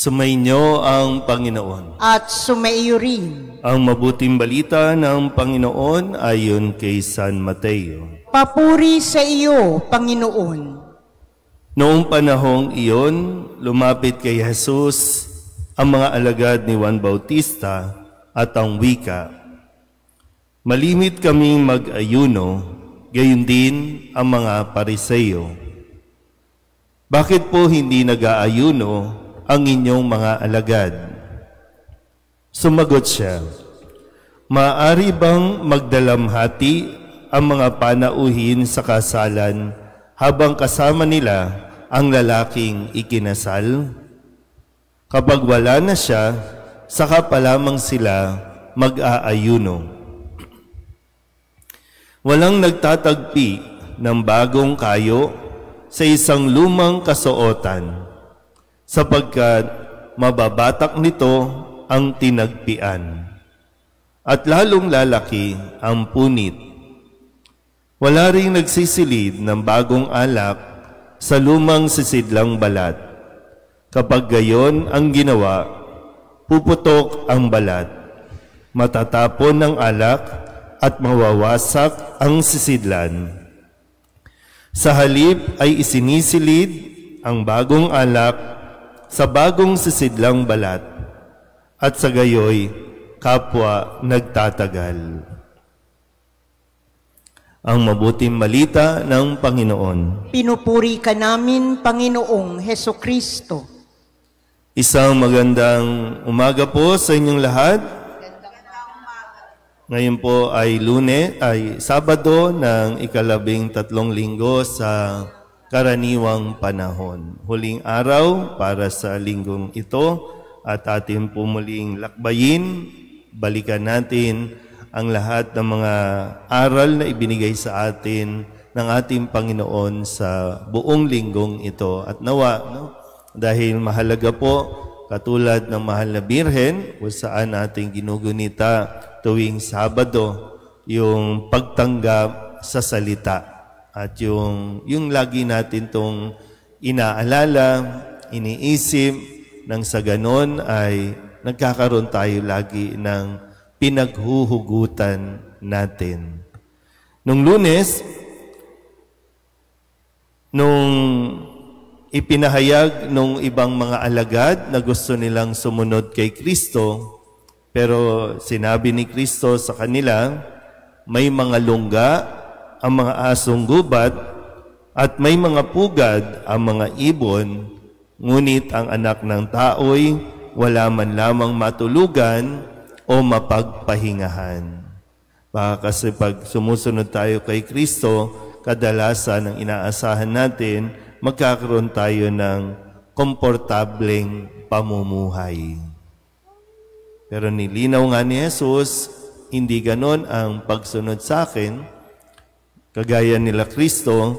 Sumainyo ang Panginoon. At sumaiyo rin. Ang mabuting balita ng Panginoon ayon kay San Mateo. Papuri sa iyo, Panginoon. Noong panahong iyon, lumapit kay Jesus ang mga alagad ni Juan Bautista at ang wika, "Malimit kaming mag-ayuno, gayon din ang mga Pariseo. Bakit po hindi nag-aayuno ang inyong mga alagad?" Sumagot siya, "Maaari bang magdalamhati ang mga panauhin sa kasalan habang kasama nila ang lalaking ikinasal? Kapag wala na siya, saka pa lamang sila mag-aayuno. Walang nagtatagpi ng bagong kayo sa isang lumang kasuotan, sapagkat mababatak nito ang tinagpian, at lalong lalaki ang punit. Wala ring nagsisilid ng bagong alak sa lumang sisidlang balat. Kapag gayon ang ginawa, puputok ang balat, matatapon ng alak at mawawasak ang sisidlan. Sa halip ay isinisilid ang bagong alak sa bagong sisidlang balat, at sa gayoy kapwa nagtatagal." Ang mabuting balita ng Panginoon. Pinupuri ka namin, Panginoong Hesukristo. Isang magandang umaga po sa inyong lahat. Ngayon po ay Sabado ng ika-13 linggo sa karaniwang panahon. Huling araw para sa linggong ito at ating po muling lakbayin, balikan natin ang lahat ng mga aral na ibinigay sa atin ng ating Panginoon sa buong linggong ito. At nawa, dahil mahalaga po, katulad ng Mahal na Birhen, kung saan ating ginugunita tuwing Sabado, yung pagtanggap sa salita. At yung lagi natin itong inaalala, iniisip, nang sa ganon ay nagkakaroon tayo lagi ng pinaghuhugutan natin. Nung Lunes, nung ipinahayag nung ibang mga alagad na gusto nilang sumunod kay Kristo, pero sinabi ni Kristo sa kanila, may mga lungga ang mga asong gubat at may mga pugad ang mga ibon, ngunit ang anak ng tao'y wala man lamang matulugan o mapagpahingahan. Baka kasi pag sumusunod tayo kay Kristo, kadalasan ang inaasahan natin, magkakaroon tayo ng komportableng pamumuhay. Pero nilinaw nga ni Jesus, hindi ganon ang pagsunod sa akin. Kagaya nila Kristo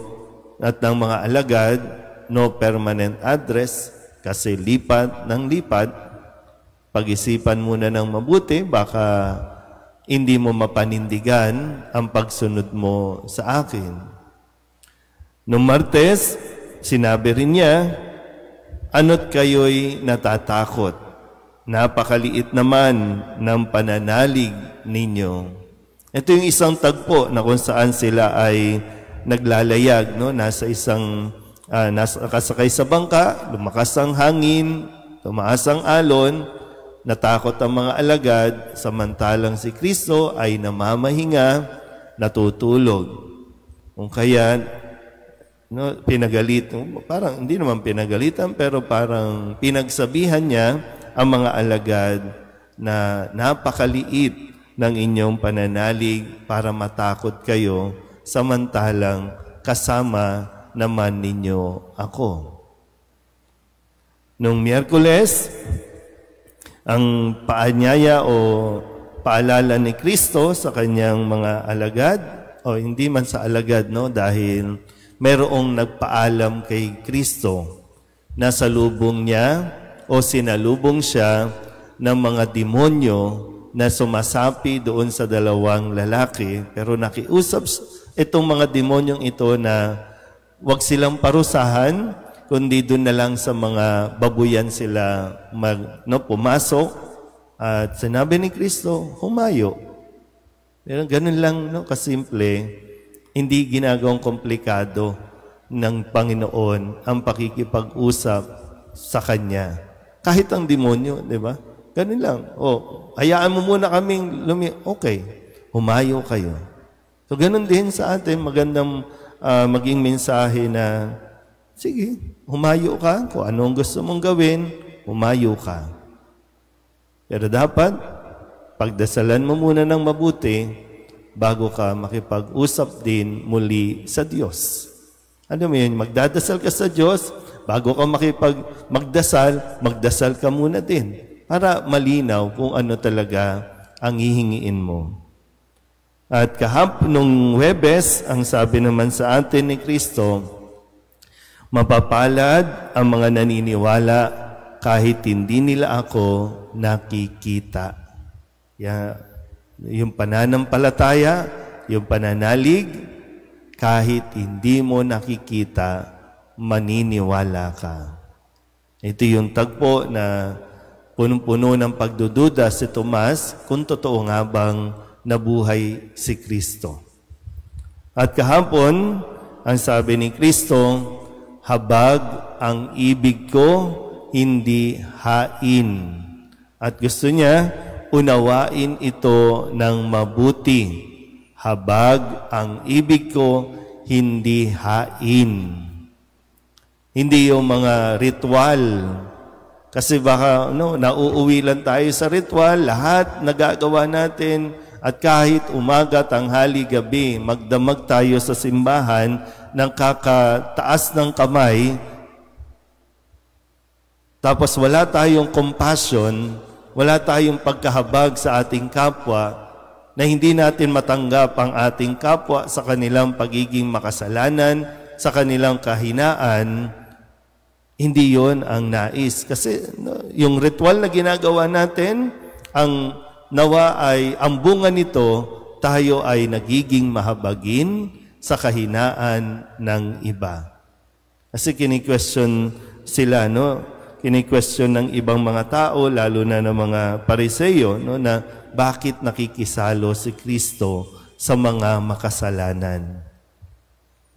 at ng mga alagad, no permanent address, kasi lipat ng lipat. Pag-isipan muna ng mabuti, baka hindi mo mapanindigan ang pagsunod mo sa akin. Noong Martes, sinabi rin niya, "Ano't kayo'y natatakot? Napakaliit naman ng pananalig ninyo." Ito yung isang tagpo na kung saan sila ay naglalayag, no? Nakasakay sa bangka, lumakas ang hangin, tumaas ang alon, natakot ang mga alagad, samantalang si Kristo ay namamahinga, natutulog. Kung kaya, pinagalit, parang hindi naman pinagalitan, pero parang pinagsabihan niya ang mga alagad na napakaliit ng inyong pananalig para matakot kayo, samantalang kasama naman ninyo ako. Nung Miyerkules, ang paanyaya o paalala ni Kristo sa kanyang mga alagad, o hindi man sa alagad, dahil mayroong nagpaalam kay Kristo na salubong niya o sinalubong siya ng mga demonyo na sumasapi doon sa dalawang lalaki. Pero nakiusap itong mga demonyong ito na huwag silang parusahan kundi doon na lang sa mga babuyan sila pumasok at sinabi ni Kristo, humayo. Pero ganun lang, kasimple, hindi ginagawang komplikado ng Panginoon ang pakikipag-usap sa Kanya. Kahit ang demonyo, di ba? Ganun lang. Hayaan mo muna kaming okay, humayo kayo. So, ganun din sa atin, magandang maging mensahe na, sige, humayo ka. Kung anong gusto mong gawin, humayo ka. Pero dapat, pagdasalan mo muna ng mabuti bago ka makipag-usap din muli sa Diyos. Ano mo yun? Magdadasal ka sa Diyos, bago ka magdasal ka muna din para malinaw kung ano talaga ang hihingiin mo. At nung Huwebes, ang sabi naman sa atin ni Kristo, mapapalad ang mga naniniwala kahit hindi nila ako nakikita. Yung pananampalataya, yung pananalig, kahit hindi mo nakikita, maniniwala ka. Ito yung tagpo na punong-puno ng pagdududa si Tomas kung totoo nga bang nabuhay si Kristo. At kahapon, ang sabi ni Kristo, habag ang ibig ko, hindi hain. At gusto niya, unawain ito ng mabuti. Habag ang ibig ko, hindi hain. Hindi yung mga ritual. Kasi baka nauuwi lang tayo sa ritual, lahat nagagawa natin. At kahit umaga, tanghali, gabi, magdamag tayo sa simbahan ng kakataas ng kamay, tapos wala tayong compassion, wala tayong pagkahabag sa ating kapwa, na hindi natin matanggap ang ating kapwa sa kanilang pagiging makasalanan, sa kanilang kahinaan, hindi yon ang nais. Kasi yung ritual na ginagawa natin, ang nawa ay ang bunga nito, tayo ay nagiging mahabagin sa kahinaan ng iba. Kasi kini-question sila, kini-question ng ibang mga tao, lalo na ng mga Pariseo, na bakit nakikisalo si Kristo sa mga makasalanan.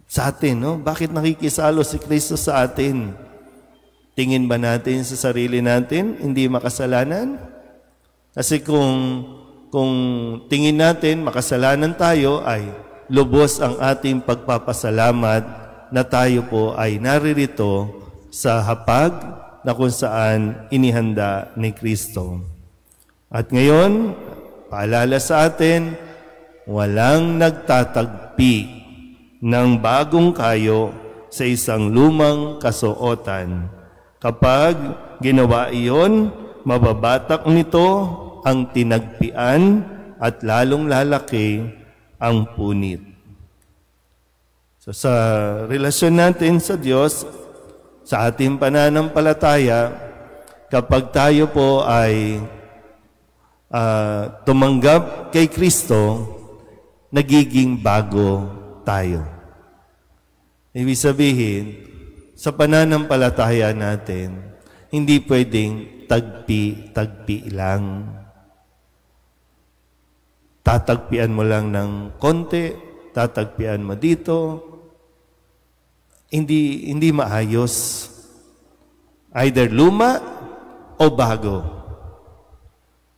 Sa atin, bakit nakikisalo si Kristo sa atin? Tingin ba natin sa sarili natin, hindi makasalanan? Kasi kung tingin natin makasalanan tayo, ay lubos ang ating pagpapasalamat na tayo po ay naririto sa hapag na kung saan inihanda ni Kristo. At ngayon, paalala sa atin, walang nagtatagpi ng bagong kayo sa isang lumang kasuotan. Kapag ginawa iyon, mababatak nito ang tinagpian at lalong lalaki ang punit. So sa relasyon natin sa Diyos, sa ating pananampalataya, kapag tayo po ay tumanggap kay Kristo, nagiging bago tayo. Ibig sabihin, sa pananampalataya natin, hindi pwedeng tagpi-tagpi lang. Tatagpian mo lang ng konti, tatagpian mo dito, hindi maayos. Either luma o bago.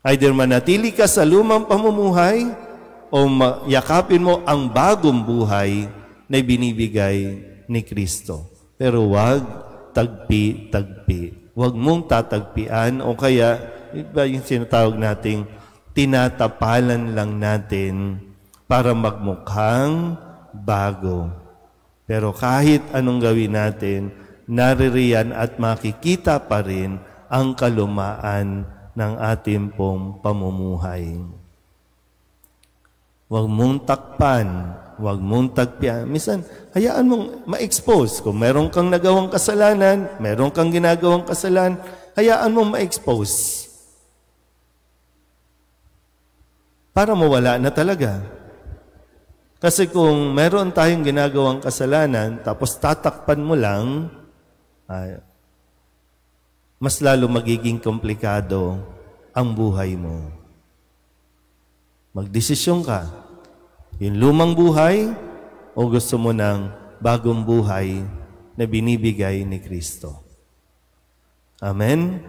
Either manatili ka sa lumang pamumuhay o yakapin mo ang bagong buhay na binibigay ni Kristo. Pero wag tagpi-tagpi. Huwag mong tatagpian o kaya, iba yung sinatawag nating tinatapalan lang natin para magmukhang bago. Pero kahit anong gawin natin, naririyan at makikita pa rin ang kalumaan ng ating pong pamumuhay. Huwag mong takpan, huwag mong tagpian. Minsan, hayaan mong ma-expose. Kung meron kang nagawang kasalanan, meron kang ginagawang kasalanan, hayaan mong ma-expose. Para mawala na talaga. Kasi kung meron tayong ginagawang kasalanan, tapos tatakpan mo lang, mas lalo magiging komplikado ang buhay mo. Magdesisyon ka. Yung lumang buhay o gusto mo ng bagong buhay na binibigay ni Kristo. Amen?